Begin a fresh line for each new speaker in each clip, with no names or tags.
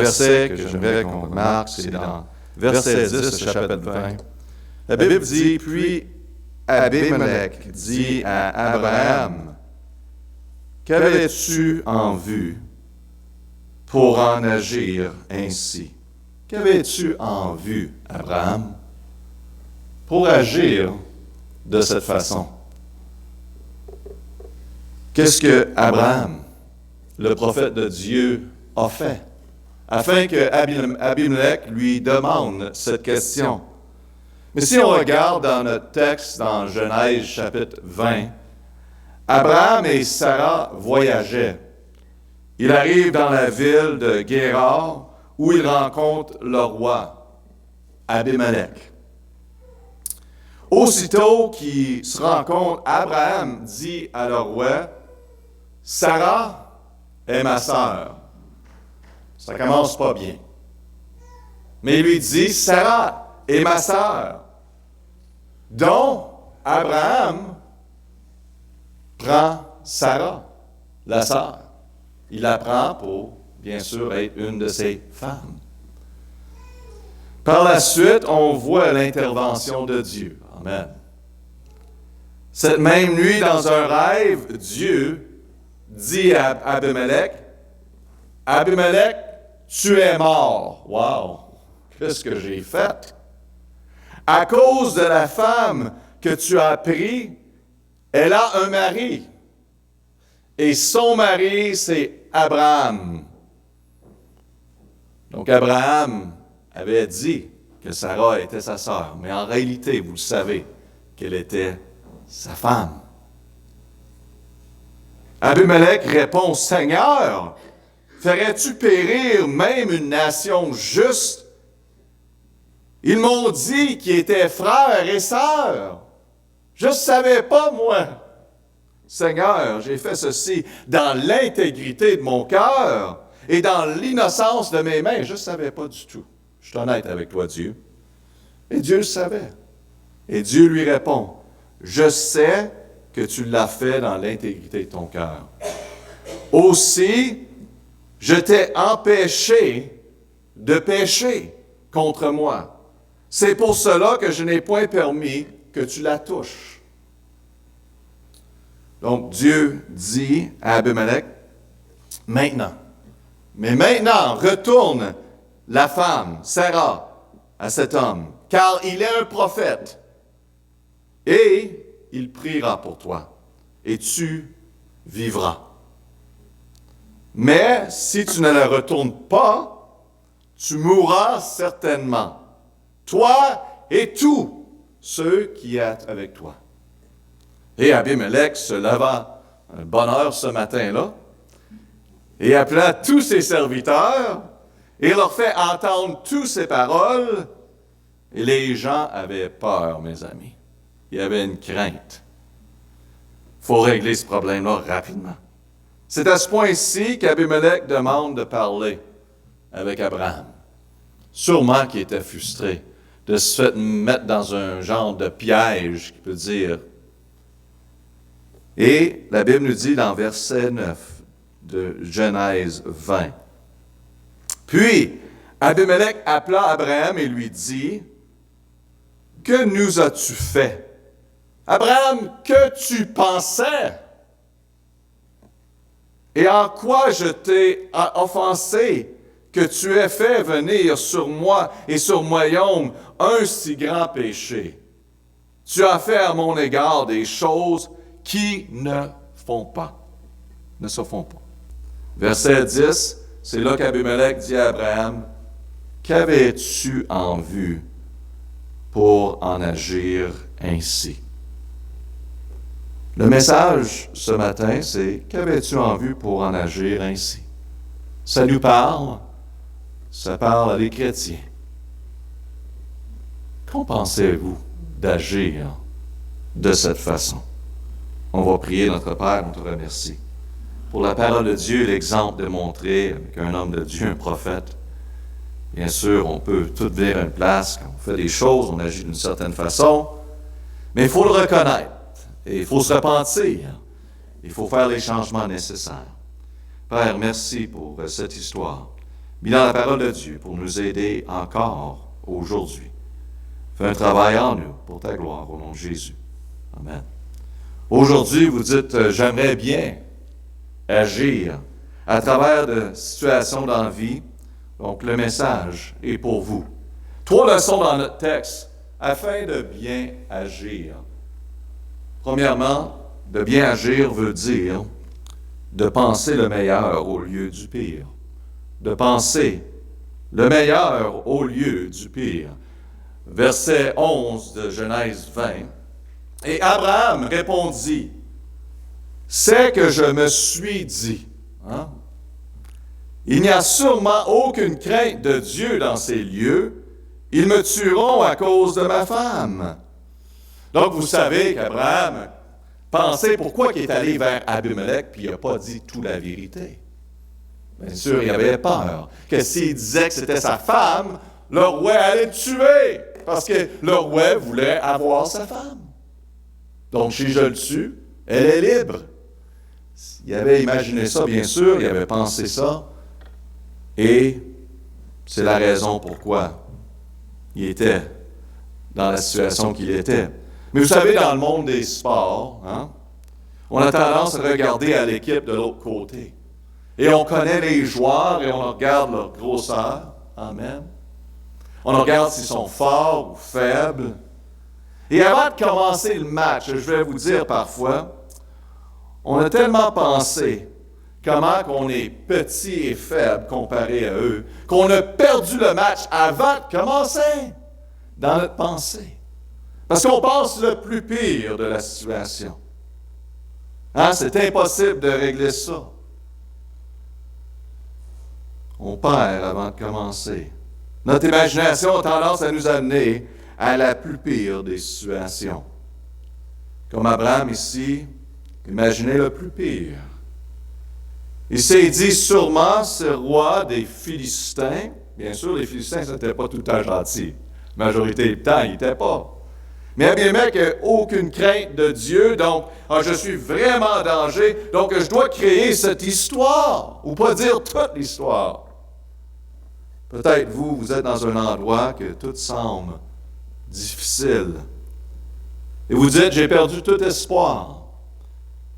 verset que j'aimerais qu'on remarque, c'est dans verset 10, chapitre 20. La Bible dit, « Puis Abimelech dit à Abraham, « Qu'avais-tu en vue pour en agir ainsi? » Qu'avais-tu en vue, Abraham, pour agir de cette façon? Qu'est-ce que Abraham, le prophète de Dieu, a fait afin que Abimelech lui demande cette question? Mais si on regarde dans notre texte, dans Genèse chapitre 20, Abraham et Sarah voyageaient. Il arrive dans la ville de Guérar, où il rencontre le roi, Abimelech. Aussitôt qu'il se rencontre, Abraham dit à le roi, « Sarah est ma sœur. » Ça commence pas bien. Mais il lui dit, « Sarah est ma sœur. » Donc, Abraham prend Sarah, la sœur. Il la prend pour, bien sûr, être une de ses femmes. Par la suite, on voit l'intervention de Dieu. Amen. Cette même nuit, dans un rêve, Dieu dit à Abimelech, « Abimelech, tu es mort. » Wow! Qu'est-ce que j'ai fait? À cause de la femme que tu as prise, elle a un mari. Et son mari, c'est Abraham. Donc Abraham avait dit que Sarah était sa sœur, mais en réalité, vous le savez, qu'elle était sa femme. Abimelech répond, « Seigneur, ferais-tu périr même une nation juste? Ils m'ont dit qu'ils étaient frères et sœurs. Je ne savais pas, moi. Seigneur, j'ai fait ceci dans l'intégrité de mon cœur et dans l'innocence de mes mains. Je ne savais pas du tout. Je suis honnête avec toi, Dieu. » Et Dieu le savait. Et Dieu lui répond, « Je sais que tu l'as fait dans l'intégrité de ton cœur. Aussi, je t'ai empêché de pécher contre moi. C'est pour cela que je n'ai point permis que tu la touches. » Donc Dieu dit à Abimelech, « Maintenant, retourne la femme, Sarah, à cet homme, car il est un prophète, et il priera pour toi, et tu vivras. Mais si tu ne la retournes pas, tu mourras certainement, toi et tous ceux qui sont avec toi. » Et Abimelech se leva à bonne heure ce matin-là, et appela tous ses serviteurs, et leur fait entendre toutes ces paroles, et les gens avaient peur, mes amis. Il y avait une crainte. Il faut régler ce problème-là rapidement. C'est à ce point-ci qu'Abimelech demande de parler avec Abraham. Sûrement qu'il était frustré de se faire mettre dans un genre de piège, qui peut dire. Et la Bible nous dit dans verset 9 de Genèse 20. Puis, Abimelech appela Abraham et lui dit, « Que nous as-tu fait? Abraham, que tu pensais? Et en quoi je t'ai offensé que tu aies fait venir sur moi et sur mon royaume un si grand péché? Tu as fait à mon égard des choses qui ne se font pas. » Verset 10, c'est là qu'Abimelech dit à Abraham, « Qu'avais-tu en vue pour en agir ainsi? » Le message ce matin, c'est « Qu'avais-tu en vue pour en agir ainsi? » Ça nous parle, ça parle à des chrétiens. Qu'en pensez-vous d'agir de cette façon? On va prier notre Père, on te remercie pour la parole de Dieu, l'exemple démontré avec un homme de Dieu, un prophète. Bien sûr, on peut tout venir à une place, quand on fait des choses, on agit d'une certaine façon, mais il faut le reconnaître, et il faut se repentir, il faut faire les changements nécessaires. Père, merci pour cette histoire. mis dans la parole de Dieu pour nous aider encore aujourd'hui. Fais un travail en nous pour ta gloire au nom de Jésus. Amen. Aujourd'hui, vous dites, j'aimerais bien agir à travers de situations dans la vie. Donc, le message est pour vous. 3 leçons dans notre texte afin de bien agir. Premièrement, de bien agir veut dire de penser le meilleur au lieu du pire. De penser le meilleur au lieu du pire. Verset 11 de Genèse 20. Et Abraham répondit, « C'est que je me suis dit. Hein? Il n'y a sûrement aucune crainte de Dieu dans ces lieux. Ils me tueront à cause de ma femme. » Donc, vous savez qu'Abraham pensait pourquoi il est allé vers Abimelech puis il n'a pas dit toute la vérité. Bien sûr, il avait peur que s'il disait que c'était sa femme, le roi allait le tuer parce que le roi voulait avoir sa femme. Donc, si je le tue, elle est libre. Il avait imaginé ça, bien sûr, il avait pensé ça. Et c'est la raison pourquoi il était dans la situation qu'il était. Mais vous savez, dans le monde des sports, hein, on a tendance à regarder à l'équipe de l'autre côté. Et on connaît les joueurs et on regarde leur grosseur. Amen. On regarde s'ils sont forts ou faibles. Et avant de commencer le match, je vais vous dire parfois, on a tellement pensé comment qu'on est petit et faible comparé à eux, qu'on a perdu le match avant de commencer dans notre pensée. Parce qu'on pense le plus pire de la situation. Hein? C'est impossible de régler ça. On perd avant de commencer. Notre imagination a tendance à nous amener à la plus pire des situations. Comme Abraham ici, imaginez le plus pire. Il s'est dit sûrement ce roi des Philistins. Bien sûr, les Philistins, ce n'était pas tout le temps gentil. La majorité du temps, ils n'étaient pas. Mais Abimelech n'a aucune crainte de Dieu, donc je suis vraiment en danger, donc je dois créer cette histoire, ou pas dire toute l'histoire. Peut-être vous êtes dans un endroit que tout semble difficile. Et vous dites, j'ai perdu tout espoir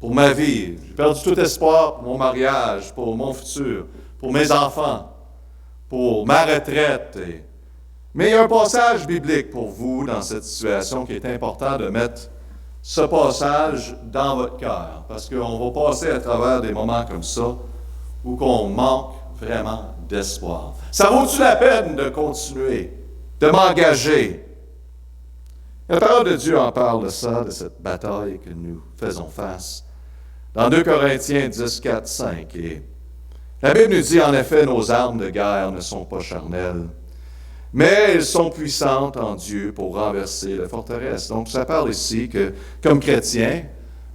pour ma vie, j'ai perdu tout espoir pour mon mariage, pour mon futur, pour mes enfants, pour ma retraite. Mais il y a un passage biblique pour vous dans cette situation qui est important de mettre ce passage dans votre cœur, parce qu'on va passer à travers des moments comme ça où on manque vraiment d'espoir. Ça vaut-tu la peine de continuer, de m'engager? La parole de Dieu en parle de ça, de cette bataille que nous faisons face. Dans 2 Corinthiens 10, 4, 5, et la Bible nous dit, en effet, nos armes de guerre ne sont pas charnelles, mais elles sont puissantes en Dieu pour renverser la forteresse. Donc, ça parle ici que, comme chrétien,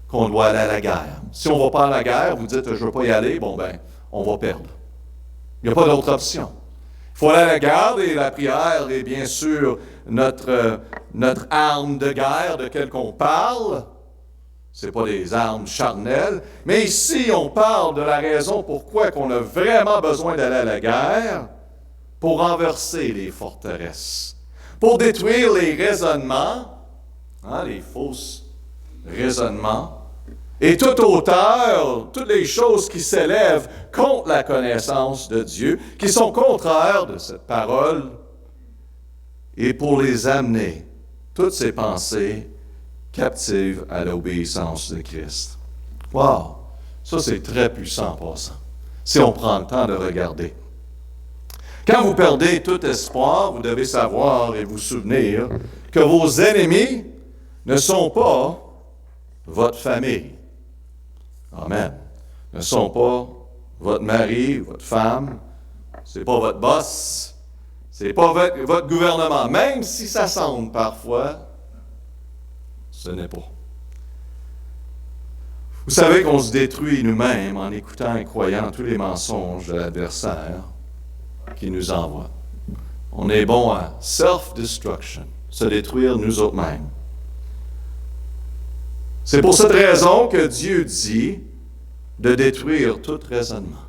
qu'on doit aller à la guerre. Si on ne va pas à la guerre, vous dites, je ne veux pas y aller, bon ben, on va perdre. Il n'y a pas d'autre option. Il faut aller à la guerre et la prière est bien sûr notre arme de guerre de laquelle on parle. Ce n'est pas des armes charnelles, mais ici, on parle de la raison pourquoi on a vraiment besoin d'aller à la guerre, pour renverser les forteresses, pour détruire les raisonnements, les fausses raisonnements, et toute hauteur, toutes les choses qui s'élèvent contre la connaissance de Dieu, qui sont contraires de cette parole, et pour les amener, toutes ces pensées, captives à l'obéissance de Christ. Wow! Ça, c'est très puissant en passant, si on prend le temps de regarder. Quand vous perdez tout espoir, vous devez savoir et vous souvenir que vos ennemis ne sont pas votre famille. Amen. Ne sont pas votre mari, votre femme, c'est pas votre boss, c'est pas votre gouvernement, même si ça semble parfois, ce n'est pas. Vous savez qu'on se détruit nous-mêmes en écoutant et croyant tous les mensonges de l'adversaire qui nous envoie. On est bon à self-destruction, se détruire nous autres-mêmes. C'est pour cette raison que Dieu dit de détruire tout raisonnement.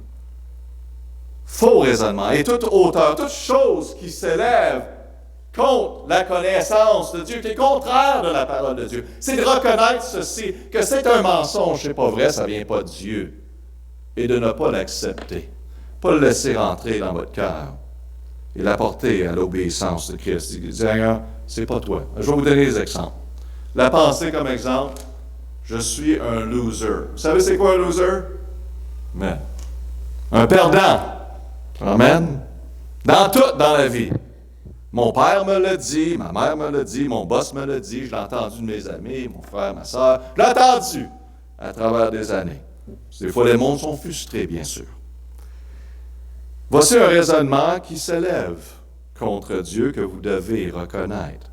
faux raisonnement et toute hauteur, toute chose qui s'élève contre la connaissance de Dieu, qui est contraire de la parole de Dieu. C'est de reconnaître ceci, que c'est un mensonge, c'est pas vrai, ça ne vient pas de Dieu. Et de ne pas l'accepter, pas le laisser rentrer dans votre cœur et l'apporter à l'obéissance de Christ. Il dit, Seigneur, c'est pas toi. Je vais vous donner des exemples. La pensée comme exemple, je suis un loser. Vous savez c'est quoi un loser? Amen. Un perdant. Amen. Dans tout dans la vie. Mon père me l'a dit, ma mère me l'a dit, mon boss me l'a dit, je l'ai entendu de mes amis, mon frère, ma soeur, je l'ai entendu à travers des années. Des fois, les mondes sont frustrés, bien sûr. Voici un raisonnement qui s'élève contre Dieu que vous devez reconnaître.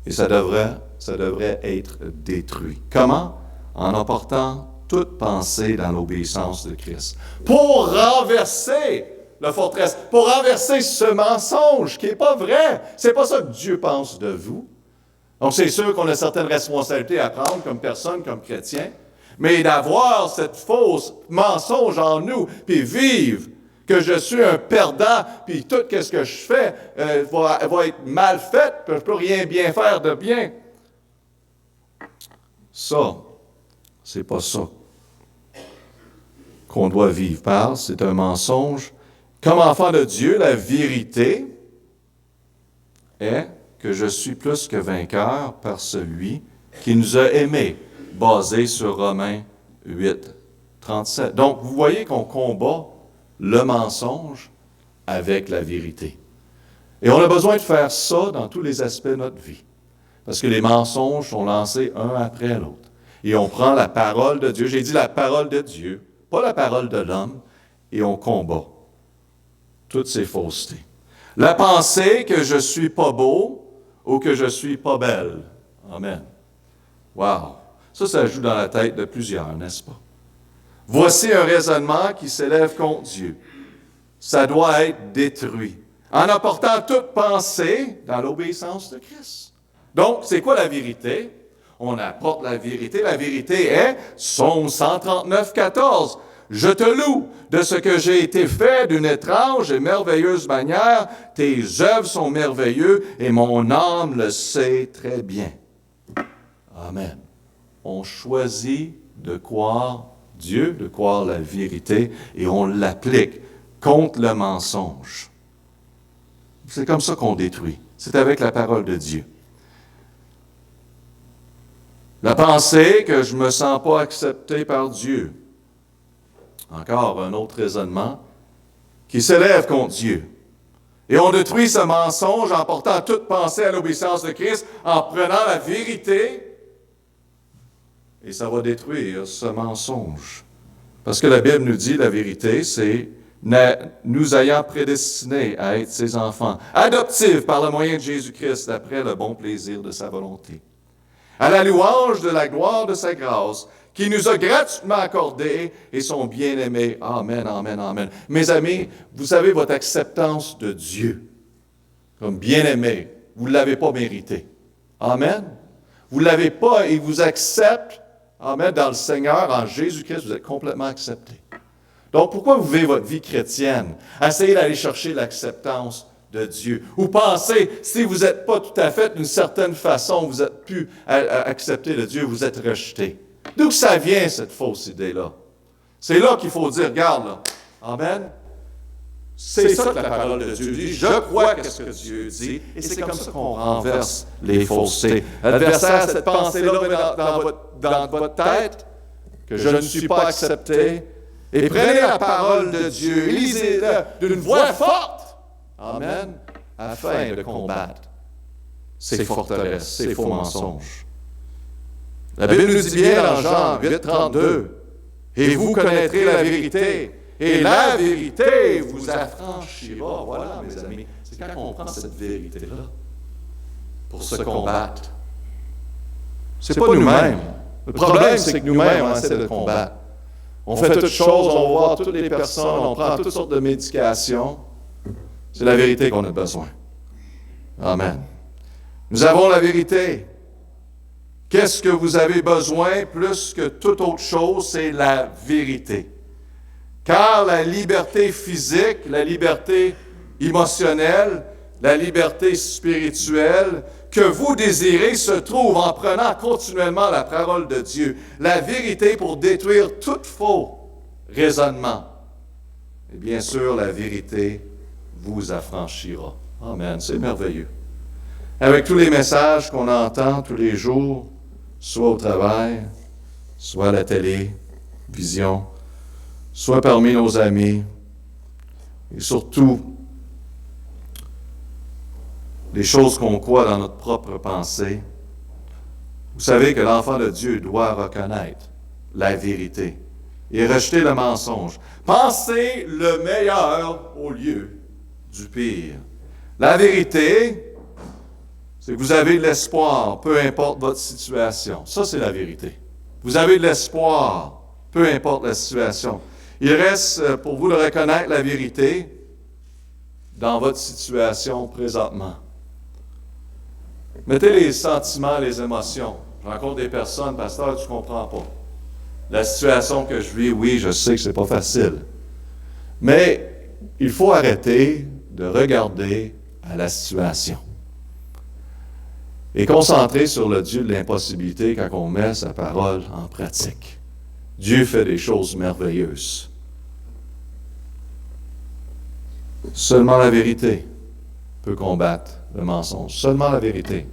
Et ça devrait être détruit. Comment? En emportant toute pensée dans l'obéissance de Christ. Pour renverser la forteresse, pour renverser ce mensonge qui n'est pas vrai. C'est pas ça que Dieu pense de vous. Donc c'est sûr qu'on a certaines responsabilités à prendre comme personne, comme chrétien, mais d'avoir cette fausse mensonge en nous, puis vivre que je suis un perdant, puis tout ce que je fais va être mal fait, puis je ne peux rien bien faire de bien. Ça, c'est pas ça qu'on doit vivre par, c'est un mensonge. Comme enfant de Dieu, la vérité est que je suis plus que vainqueur par celui qui nous a aimés, basé sur Romains 8, 37. Donc, vous voyez qu'on combat le mensonge avec la vérité. Et on a besoin de faire ça dans tous les aspects de notre vie. Parce que les mensonges sont lancés un après l'autre. Et on prend la parole de Dieu, j'ai dit la parole de Dieu, pas la parole de l'homme, et on combat toutes ces faussetés. La pensée que je suis pas beau ou que je suis pas belle. Amen. Wow! Ça joue dans la tête de plusieurs, n'est-ce pas? Voici un raisonnement qui s'élève contre Dieu. Ça doit être détruit. En apportant toute pensée dans l'obéissance de Christ. Donc, c'est quoi la vérité? On apporte la vérité. La vérité est Psaume 139, 14. Je te loue de ce que j'ai été fait d'une étrange et merveilleuse manière. Tes œuvres sont merveilleuses et mon âme le sait très bien. Amen. On choisit de croire Dieu, de croire la vérité, et on l'applique contre le mensonge. C'est comme ça qu'on détruit. C'est avec la parole de Dieu. La pensée que je ne me sens pas accepté par Dieu. Encore un autre raisonnement qui s'élève contre Dieu. Et on détruit ce mensonge en portant toute pensée à l'obéissance de Christ, en prenant la vérité. Et ça va détruire ce mensonge. Parce que la Bible nous dit, la vérité, c'est nous ayant prédestinés à être ses enfants, adoptifs par le moyen de Jésus-Christ, d'après le bon plaisir de sa volonté. À la louange de la gloire de sa grâce, qui nous a gratuitement accordé et son bien-aimé. Amen, amen, amen. Mes amis, vous savez votre acceptance de Dieu comme bien-aimé, vous ne l'avez pas mérité. Amen. Vous ne l'avez pas et il vous accepte. Amen. Dans le Seigneur, en Jésus-Christ, vous êtes complètement accepté. Donc, pourquoi vous vivez votre vie chrétienne? Essayez d'aller chercher l'acceptance de Dieu. Ou pensez, si vous n'êtes pas tout à fait d'une certaine façon, vous n'êtes plus accepté de Dieu, vous êtes rejeté. D'où ça vient, cette fausse idée-là? C'est là qu'il faut dire, regarde, là. Amen. C'est ça que la parole de Dieu dit. Je crois ce que Dieu dit. Et c'est comme ça qu'on renverse les faussetés. L'adversaire, cette pensée-là dans votre tête, que je ne suis pas accepté. Et prenez la parole de Dieu, lisez-la d'une voix forte. Amen. Afin de combattre ces forteresses, ces faux mensonges. La Bible nous dit bien dans Jean 8, 32, « Et vous connaîtrez la vérité, et la vérité vous affranchira. » Voilà, mes amis, c'est quand on prend cette vérité-là pour se combattre. C'est pas nous-mêmes. Le problème, c'est que nous-mêmes, on essaie de combattre. On fait toutes choses, on va voir toutes les personnes, on prend toutes sortes de médications. C'est la vérité qu'on a besoin. Amen. Nous avons la vérité. Qu'est-ce que vous avez besoin plus que toute autre chose? C'est la vérité. Car la liberté physique, la liberté émotionnelle, la liberté spirituelle que vous désirez se trouve en prenant continuellement la parole de Dieu, la vérité pour détruire tout faux raisonnement. Et bien sûr, la vérité vous affranchira. Amen, c'est merveilleux. Avec tous les messages qu'on entend tous les jours, soit au travail, soit à la télévision, soit parmi nos amis, et surtout les choses qu'on croit dans notre propre pensée. Vous savez que l'enfant de Dieu doit reconnaître la vérité et rejeter le mensonge. Pensez le meilleur au lieu du pire. La vérité, c'est que vous avez de l'espoir, peu importe votre situation. Ça, c'est la vérité. Vous avez de l'espoir, peu importe la situation. Il reste pour vous de reconnaître la vérité dans votre situation présentement. Mettez les sentiments, les émotions. Je rencontre des personnes, pasteur, tu ne comprends pas. La situation que je vis, oui, je sais que ce n'est pas facile. Mais il faut arrêter de regarder à la situation et concentrer sur le Dieu de l'impossibilité quand on met sa parole en pratique. Dieu fait des choses merveilleuses. Seulement la vérité peut combattre le mensonge. Seulement la vérité.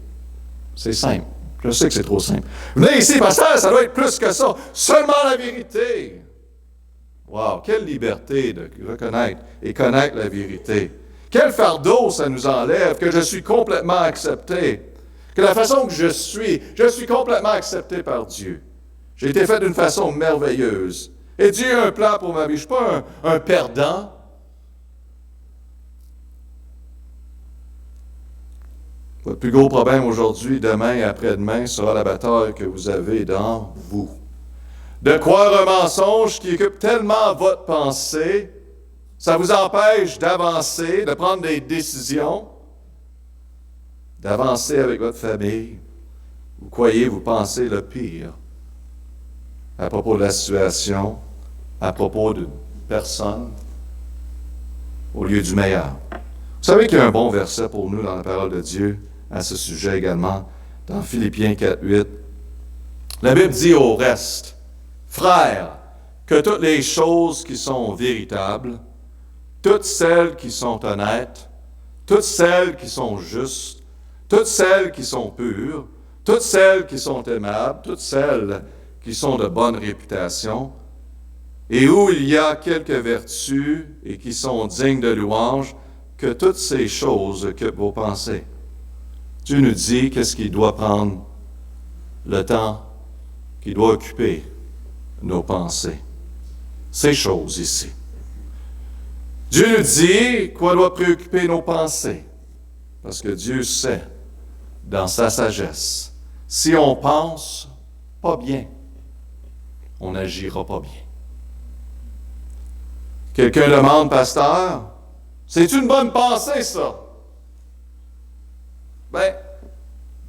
C'est simple. Je sais que c'est trop simple. Venez ici, pasteur, ça doit être plus que ça. Seulement la vérité. Wow, quelle liberté de reconnaître et connaître la vérité. Quel fardeau ça nous enlève, que je suis complètement accepté. Que la façon que je suis complètement accepté par Dieu. J'ai été fait d'une façon merveilleuse. Et Dieu a un plan pour ma vie. Je ne suis pas un perdant. Votre plus gros problème aujourd'hui, demain et après-demain sera la bataille que vous avez dans vous. De croire un mensonge qui occupe tellement votre pensée, ça vous empêche d'avancer, de prendre des décisions, d'avancer avec votre famille. Vous croyez, vous pensez le pire à propos de la situation, à propos d'une personne, au lieu du meilleur. Vous savez qu'il y a un bon verset pour nous dans la parole de Dieu à ce sujet également, dans Philippiens 4:8. La Bible dit au reste, frères, que toutes les choses qui sont véritables, toutes celles qui sont honnêtes, toutes celles qui sont justes, toutes celles qui sont pures, toutes celles qui sont aimables, toutes celles qui sont de bonne réputation, et où il y a quelques vertus et qui sont dignes de louange, que toutes ces choses occupent vos pensées. Dieu nous dit qu'est-ce qui doit prendre le temps, qui doit occuper nos pensées. Ces choses ici. Dieu nous dit quoi doit préoccuper nos pensées. Parce que Dieu sait, dans sa sagesse, si on pense pas bien, on n'agira pas bien. Quelqu'un demande, pasteur, c'est une bonne pensée, ça? Bien,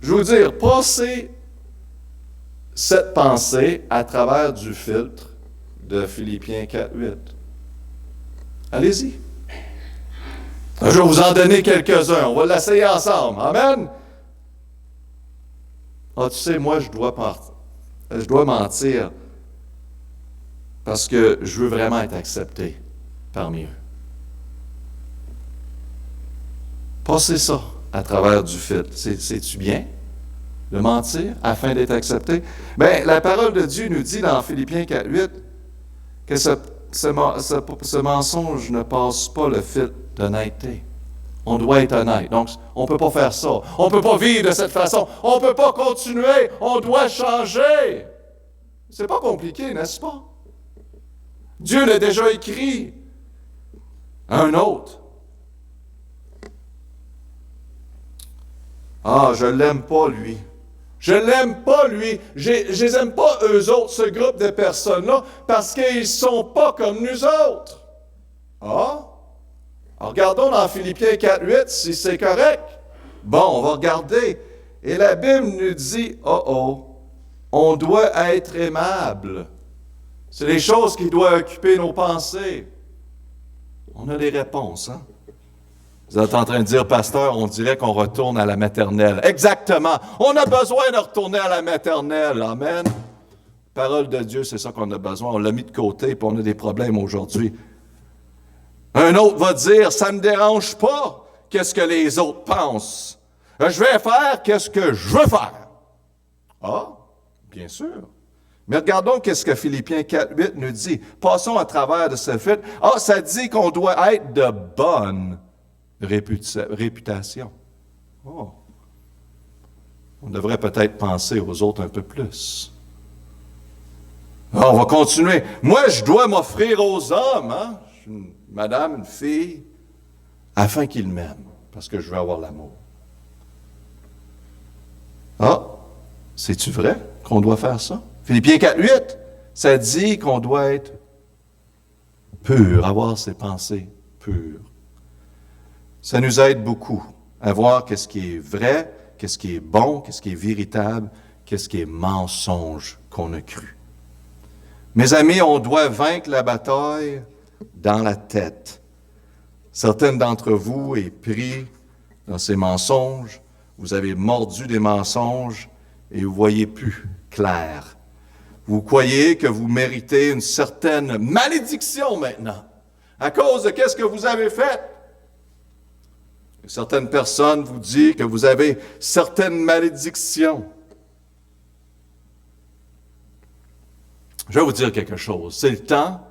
je veux vous dire, passez cette pensée à travers du filtre de Philippiens 4:8. Allez-y. Je vais vous en donner quelques-uns. On va l'essayer ensemble. Amen. Ah, tu sais, moi, je dois mentir parce que je veux vraiment être accepté parmi eux. Passez ça à travers du filtre. C'est-tu bien de mentir afin d'être accepté? Bien, la parole de Dieu nous dit dans Philippiens 4:8 que ce mensonge ne passe pas le filtre d'honnêteté. On doit être honnête. Donc, on ne peut pas faire ça. On ne peut pas vivre de cette façon. On ne peut pas continuer. On doit changer. C'est pas compliqué, n'est-ce pas? Dieu l'a déjà écrit à un autre. Ah, je l'aime pas, lui. Je l'aime pas, lui. Je les aime pas, eux autres, ce groupe de personnes-là, parce qu'ils sont pas comme nous autres. Ah? Alors, regardons dans Philippiens 4:8 si c'est correct. Bon, on va regarder. Et la Bible nous dit, on doit être aimable. C'est les choses qui doivent occuper nos pensées. On a des réponses, hein? Vous êtes en train de dire, pasteur, on dirait qu'on retourne à la maternelle. Exactement. On a besoin de retourner à la maternelle. Amen. Parole de Dieu, c'est ça qu'on a besoin. On l'a mis de côté, puis on a des problèmes aujourd'hui. Un autre va dire, ça ne me dérange pas qu'est-ce que les autres pensent. Je vais faire qu'est-ce que je veux faire. Ah, bien sûr. Mais regardons qu'est-ce que Philippiens 4:8 nous dit. Passons à travers de ce fait. Ah, ça dit qu'on doit être de bonne réputation. Oh. On devrait peut-être penser aux autres un peu plus. Ah, on va continuer. Moi, je dois m'offrir aux hommes, hein? Je suis une madame, une fille, afin qu'ils m'aiment, parce que je veux avoir l'amour. Ah, c'est-tu vrai qu'on doit faire ça? Philippiens 4:8, ça dit qu'on doit être pur, avoir ses pensées pures. Ça nous aide beaucoup à voir qu'est-ce qui est vrai, qu'est-ce qui est bon, qu'est-ce qui est véritable, qu'est-ce qui est mensonge qu'on a cru. Mes amis, on doit vaincre la bataille dans la tête. Certaines d'entre vous est pris dans ces mensonges, vous avez mordu des mensonges et vous voyez plus clair. Vous croyez que vous méritez une certaine malédiction maintenant, à cause de qu'est-ce que vous avez fait. Certaines personnes vous disent que vous avez certaines malédictions. Je vais vous dire quelque chose. C'est le temps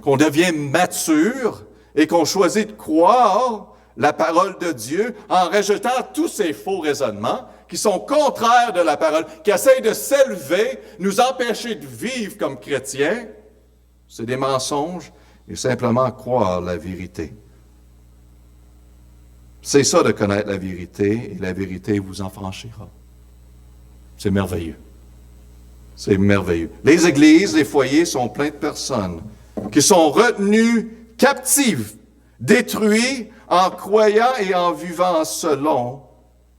qu'on devient mature et qu'on choisit de croire la parole de Dieu en rejetant tous ces faux raisonnements qui sont contraires de la parole, qui essayent de s'élever, nous empêcher de vivre comme chrétiens. C'est des mensonges et simplement croire la vérité. C'est ça de connaître la vérité, et la vérité vous en franchira. C'est merveilleux. C'est merveilleux. Les églises, les foyers sont pleins de personnes qui sont retenues captives, détruites en croyant et en vivant selon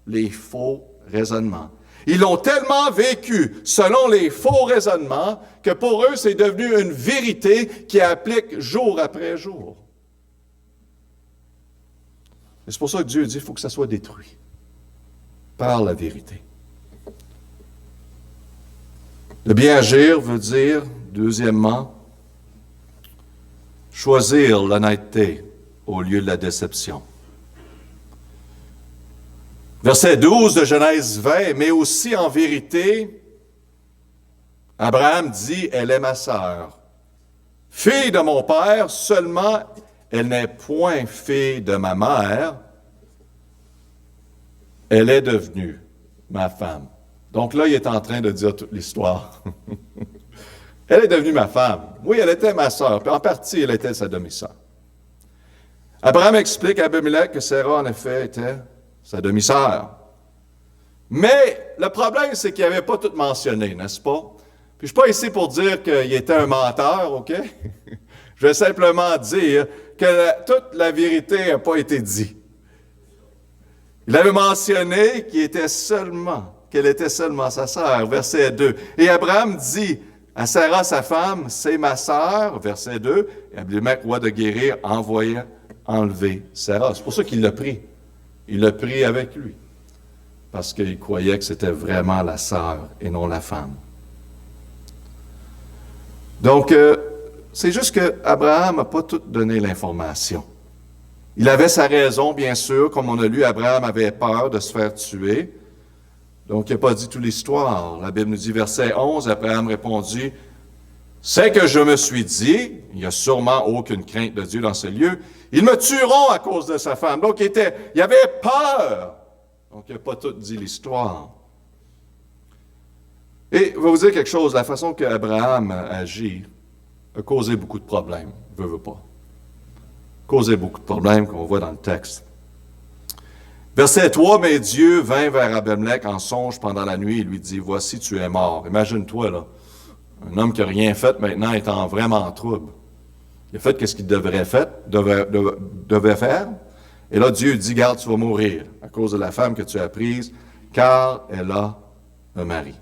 les faux raisonnements. Ils l'ont tellement vécu selon les faux raisonnements que pour eux, c'est devenu une vérité qui applique jour après jour. Et c'est pour ça que Dieu dit qu'il faut que ça soit détruit par la vérité. Le bien agir veut dire, deuxièmement, choisir l'honnêteté au lieu de la déception. Verset 12 de Genèse 20, mais aussi en vérité, Abraham dit, elle est ma sœur. Fille de mon père, seulement elle n'est point fille de ma mère, elle est devenue ma femme. Donc là, il est en train de dire toute l'histoire. Elle est devenue ma femme. Oui, elle était ma sœur, puis en partie, elle était sa demi-sœur. Abraham explique à Abimelech que Sarah, en effet, était sa demi-sœur. Mais le problème, c'est qu'il n'avait pas tout mentionné, n'est-ce pas? Puis je ne suis pas ici pour dire qu'il était un menteur, OK? Je vais simplement dire que toute la vérité n'a pas été dite. Il avait mentionné qu'elle était seulement sa sœur, verset 2. Et Abraham dit à Sarah, sa femme, c'est ma sœur, verset 2. Et Abimelech, roi de Guérir, enlever Sarah. C'est pour ça qu'il l'a pris. Il l'a pris avec lui. Parce qu'il croyait que c'était vraiment la sœur et non la femme. Donc, c'est juste qu'Abraham n'a pas tout donné l'information. Il avait sa raison, bien sûr. Comme on a lu, Abraham avait peur de se faire tuer. Donc, il n'a pas dit toute l'histoire. La Bible nous dit, verset 11, Abraham répondit, « C'est que je me suis dit, il n'y a sûrement aucune crainte de Dieu dans ce lieu, ils me tueront à cause de sa femme. » Donc, il avait peur. Donc, il n'a pas tout dit l'histoire. Et je vais vous dire quelque chose, la façon qu'Abraham agit a causé beaucoup de problèmes, veut pas. Causé beaucoup de problèmes qu'on voit dans le texte. Verset 3, « Mais Dieu vint vers Abimelech en songe pendant la nuit et lui dit, « Voici, tu es mort. » Imagine-toi, là, un homme qui n'a rien fait maintenant étant vraiment en trouble. Il a fait ce qu'il devait faire. Et là, Dieu dit, « Garde, tu vas mourir à cause de la femme que tu as prise, car elle a un mari. »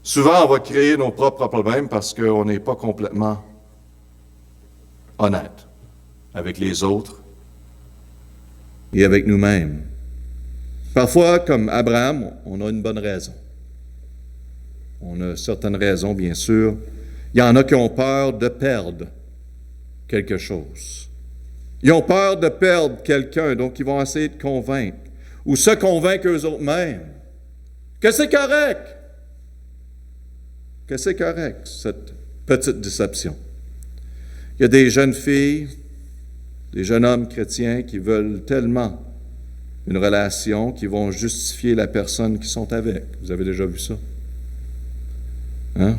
Souvent, on va créer nos propres problèmes parce qu'on n'est pas complètement honnête avec les autres et avec nous-mêmes. Parfois, comme Abraham, on a une bonne raison. On a certaines raisons, bien sûr. Il y en a qui ont peur de perdre quelque chose. Ils ont peur de perdre quelqu'un, donc ils vont essayer de convaincre ou se convaincre eux-mêmes que c'est correct. Que c'est correct, cette petite déception. Il y a des jeunes filles, des jeunes hommes chrétiens qui veulent tellement une relation qu'ils vont justifier la personne qu'ils sont avec. Vous avez déjà vu ça? Hein?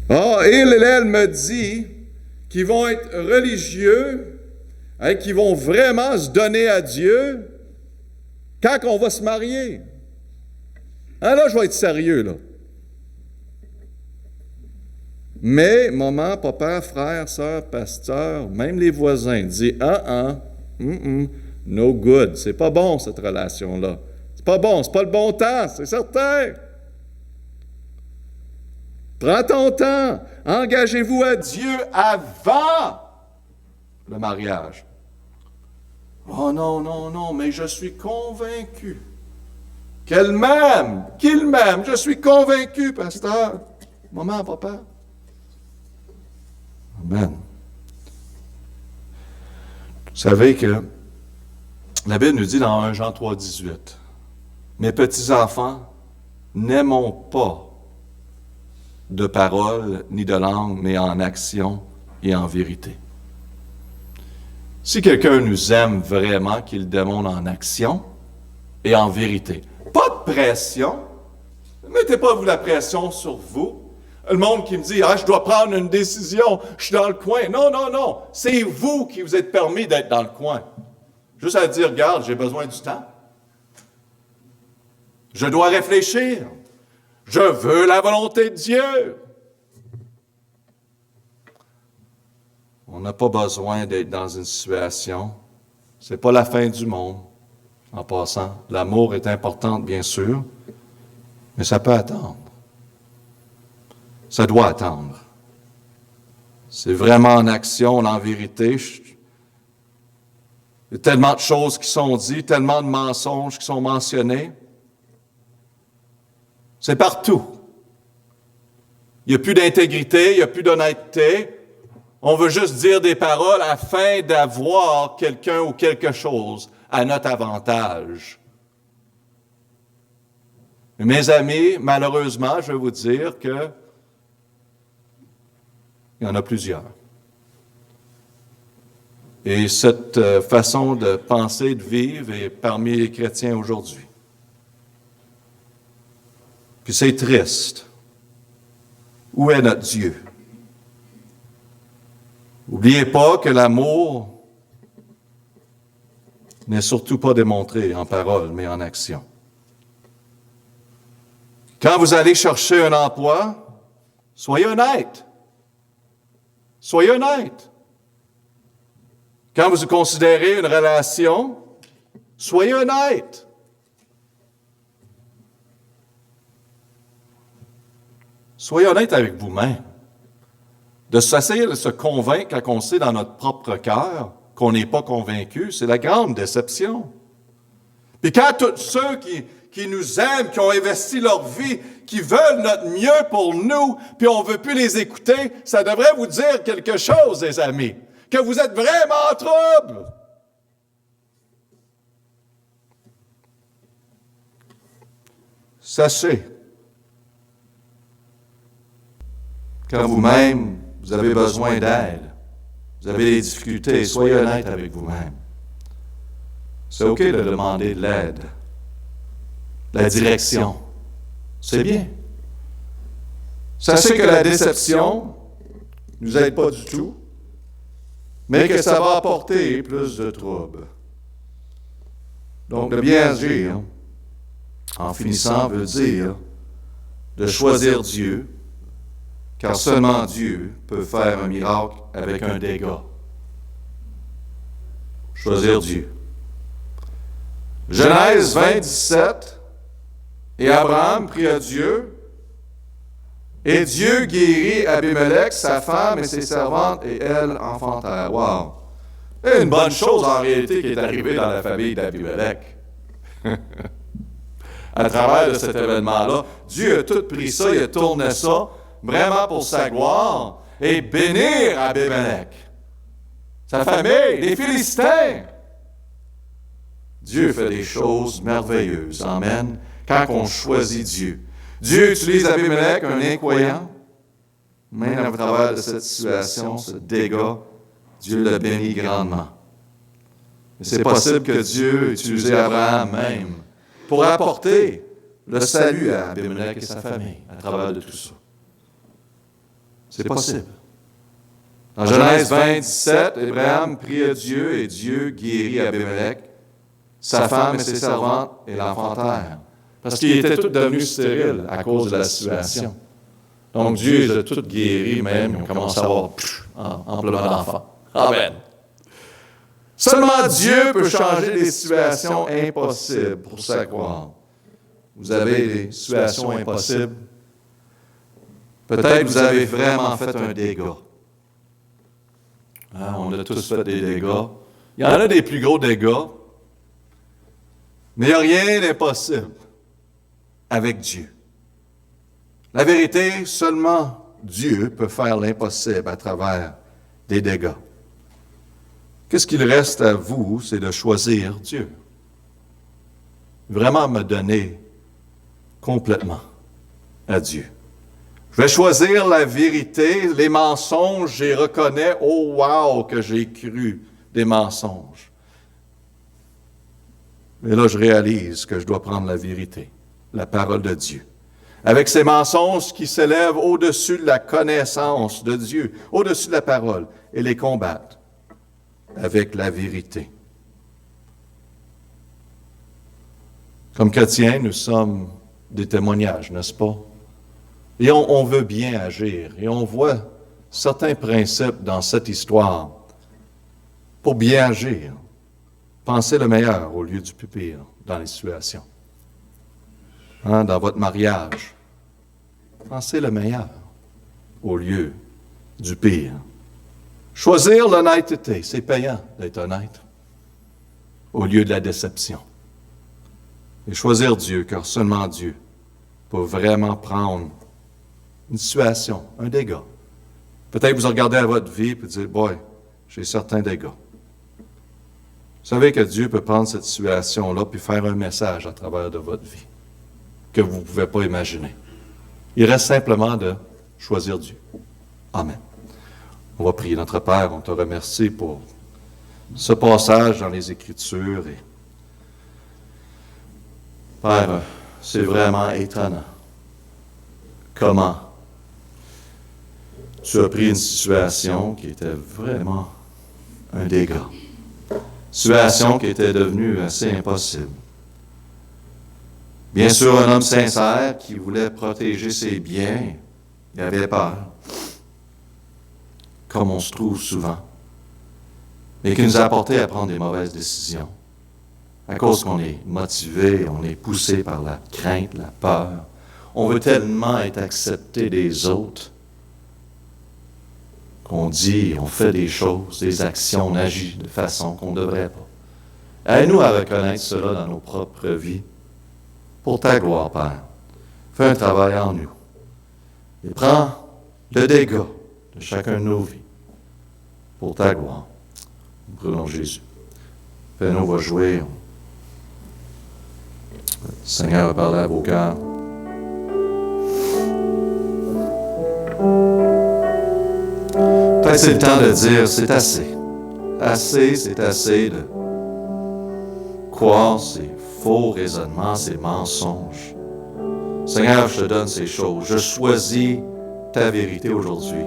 Ah, elle me dit qu'ils vont être religieux, hein, qu'ils vont vraiment se donner à Dieu quand on va se marier. Ah là, je vais être sérieux, là. Mais maman, papa, frère, sœur, pasteur, même les voisins disent no good, c'est pas bon cette relation-là. C'est pas bon, c'est pas le bon temps, c'est certain. Prends ton temps, engagez-vous à Dieu avant le mariage. Oh non, mais je suis convaincu qu'il m'aime, je suis convaincu, pasteur, maman, papa. Amen. Vous savez que la Bible nous dit dans 1 Jean 3, 18, « Mes petits-enfants, n'aimons pas de parole ni de langue, mais en action et en vérité. » Si quelqu'un nous aime vraiment, qu'il le démontre en action et en vérité. Pas de pression. Ne mettez pas vous la pression sur vous. Le monde qui me dit « Ah, je dois prendre une décision, je suis dans le coin. » Non. C'est vous qui vous êtes permis d'être dans le coin. Juste à dire « Regarde, j'ai besoin du temps. Je dois réfléchir. Je veux la volonté de Dieu. » On n'a pas besoin d'être dans une situation. C'est pas la fin du monde. En passant, l'amour est important, bien sûr, mais ça peut attendre. Ça doit attendre. C'est vraiment en action, en vérité. Il y a tellement de choses qui sont dites, tellement de mensonges qui sont mentionnés. C'est partout. Il n'y a plus d'intégrité, il n'y a plus d'honnêteté. On veut juste dire des paroles afin d'avoir quelqu'un ou quelque chose à notre avantage. Mais mes amis, malheureusement, je vais vous dire que il y en a plusieurs. Et cette façon de penser, de vivre est parmi les chrétiens aujourd'hui. Puis c'est triste. Où est notre Dieu? N'oubliez pas que l'amour n'est surtout pas démontré en parole, mais en action. Quand vous allez chercher un emploi, soyez honnête. Soyez honnête. Quand vous considérez une relation, soyez honnête. Soyez honnête avec vous-même. De s'essayer de se convaincre quand on sait dans notre propre cœur qu'on n'est pas convaincu, c'est la grande déception. Puis quand tous ceux qui nous aiment, qui ont investi leur vie, qui veulent notre mieux pour nous, puis on ne veut plus les écouter, ça devrait vous dire quelque chose, les amis, que vous êtes vraiment en trouble. Sachez, quand vous-même, vous avez besoin d'aide, vous avez des difficultés, soyez honnête avec vous-même. C'est OK de demander de l'aide. La direction, c'est bien. Sachez que la déception ne nous aide pas du tout, mais que ça va apporter plus de troubles. Donc, de bien agir, en finissant, veut dire de choisir Dieu, car seulement Dieu peut faire un miracle avec un dégât. Choisir Dieu. Genèse 20, 17. Et Abraham pria Dieu, Et Dieu guérit Abimelech, sa femme et ses servantes, et elles enfantèrent. Wow! C'est une bonne chose en réalité qui est arrivée dans la famille d'Abimelech. À travers de cet événement-là, Dieu a tout pris ça, il a tourné ça, vraiment pour sa gloire, et bénir Abimelech. Sa famille, les Philistins. Dieu fait des choses merveilleuses. Amen. Quand on choisit Dieu. Dieu utilise Abimelech, un incroyant. Même à travers de cette situation, ce dégât, Dieu l'a béni grandement. Mais c'est possible que Dieu utilise Abraham même pour apporter le salut à Abimelech et sa famille à travers de tout ça. C'est possible. Dans Genèse 20, 17, Abraham prie à Dieu et Dieu guérit Abimelech, sa femme et ses servantes et l'enfantèrent. Parce qu'ils étaient tous devenus stériles à cause de la situation. Donc Dieu les a tous guéris même, ils ont commencé à avoir amplement d'enfants. Amen. Seulement Dieu peut changer des situations impossibles pour sa gloire. Vous avez des situations impossibles. Peut-être que vous avez vraiment fait un dégât. On a tous fait des dégâts. Il y en a des plus gros dégâts. Mais il n'y a rien d'impossible avec Dieu. La vérité, seulement Dieu peut faire l'impossible à travers des dégâts. Qu'est-ce qu'il reste à vous, c'est de choisir Dieu. Vraiment me donner complètement à Dieu. Je vais choisir la vérité, les mensonges, j'y reconnais, oh wow, que j'ai cru des mensonges. Mais là, je réalise que je dois prendre la vérité, la parole de Dieu. Avec ces mensonges qui s'élèvent au-dessus de la connaissance de Dieu, au-dessus de la parole, et les combattre avec la vérité. Comme chrétiens, nous sommes des témoignages, n'est-ce pas? Et on veut bien agir. Et on voit certains principes dans cette histoire pour bien agir. Pensez le meilleur au lieu du plus pire dans les situations. Dans votre mariage, pensez le meilleur au lieu du pire. Choisir l'honnêteté, c'est payant d'être honnête, au lieu de la déception. Et choisir Dieu, car seulement Dieu peut vraiment prendre une situation, un dégât. Peut-être que vous regardez à votre vie et vous dites, boy, j'ai certains dégâts. Vous savez que Dieu peut prendre cette situation-là puis faire un message à travers de votre vie que vous ne pouvez pas imaginer. Il reste simplement de choisir Dieu. Amen. On va prier. Notre Père, on te remercie pour ce passage dans les Écritures. Et Père, c'est vraiment étonnant comment tu as pris une situation qui était vraiment un dégât. Situation qui était devenue assez impossible. Bien sûr, un homme sincère qui voulait protéger ses biens, il avait peur, comme on se trouve souvent, mais qui nous a apporté à prendre des mauvaises décisions. À cause qu'on est motivé, on est poussé par la crainte, la peur. On veut tellement être accepté des autres qu'on dit, on fait des choses, des actions, on agit de façon qu'on ne devrait pas. Aide-nous à reconnaître cela dans nos propres vies. Pour ta gloire, Père. Fais un travail en nous. Et prends le dégât de chacun de nos vies. Pour ta gloire. Nous prions Jésus. Fais-nous, on va jouer. Le Seigneur va parler à vos cœurs. Peut-être c'est le temps de dire, c'est assez. Assez, c'est assez de croire ces faux raisonnements, ces mensonges. Seigneur, je te donne ces choses. Je choisis ta vérité aujourd'hui.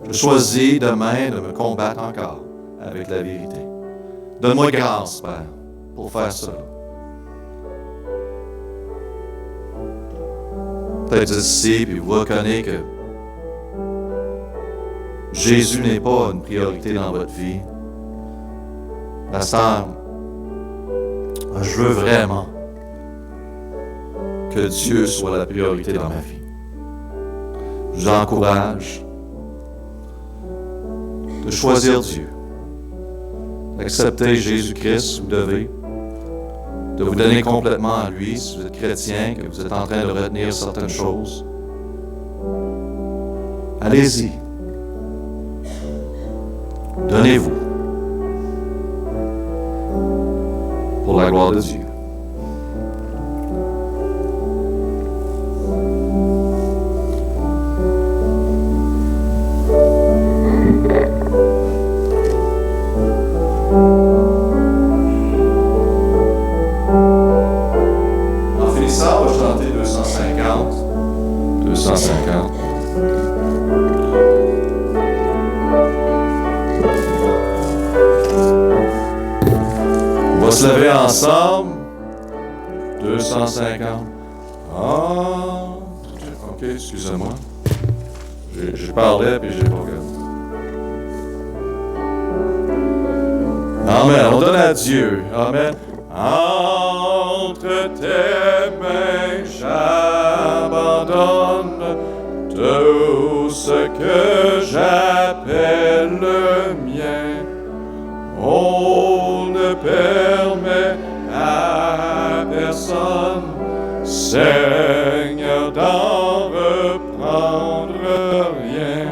Je choisis demain de me combattre encore avec la vérité. Donne-moi grâce, Père, pour faire cela. Peut-être ici, puis vous reconnaissez que Jésus n'est pas une priorité dans votre vie. Pasteur, je veux vraiment que Dieu soit la priorité dans ma vie. je vous encourage de choisir Dieu, d'accepter Jésus-Christ, vous devez, de vous donner complètement à lui, si vous êtes chrétien, que vous êtes en train de retenir certaines choses. Allez-y. Donnez-vous pour la gloire de Dieu. En finissant, on va chanter 250. 250. On va se lever ensemble. 250. Ah, ok, excusez-moi. J'ai parlé puis j'ai pas regardé. Amen. On donne à Dieu. Amen. Entre tes mains, j'abandonne tout ce que j'appelle le mien. On ne permet à personne, Seigneur, d'en reprendre rien.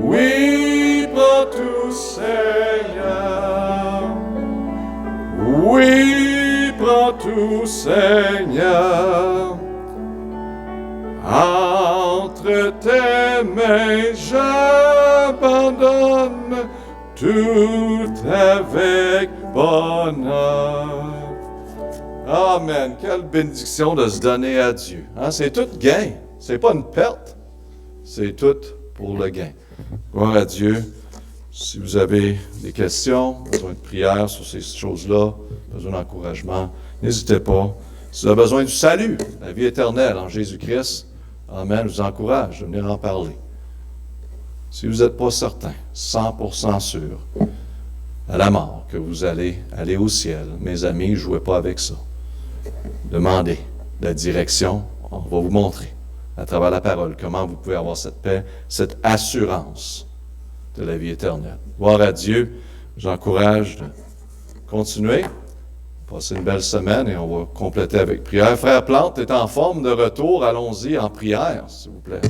Oui, prends tout, Seigneur. Oui, prends tout, Seigneur. Entre tes mains, j'abandonne tout avec bonheur. Amen. Quelle bénédiction de se donner à Dieu. Hein? C'est tout gain. C'est pas une perte. C'est tout pour le gain. Gloire à Dieu. Si vous avez des questions, besoin de prière sur ces choses-là, besoin d'encouragement, n'hésitez pas. Si vous avez besoin du salut, la vie éternelle en Jésus-Christ, amen, je vous encourage de venir en parler. Si vous n'êtes pas certain, 100% sûr, à la mort, que vous allez aller au ciel, mes amis, ne jouez pas avec ça. Demandez la direction, on va vous montrer à travers la parole comment vous pouvez avoir cette paix, cette assurance de la vie éternelle. Gloire à Dieu, j'encourage de continuer, passer une belle semaine et on va compléter avec prière. Frère Plante est en forme de retour, allons-y en prière, s'il vous plaît.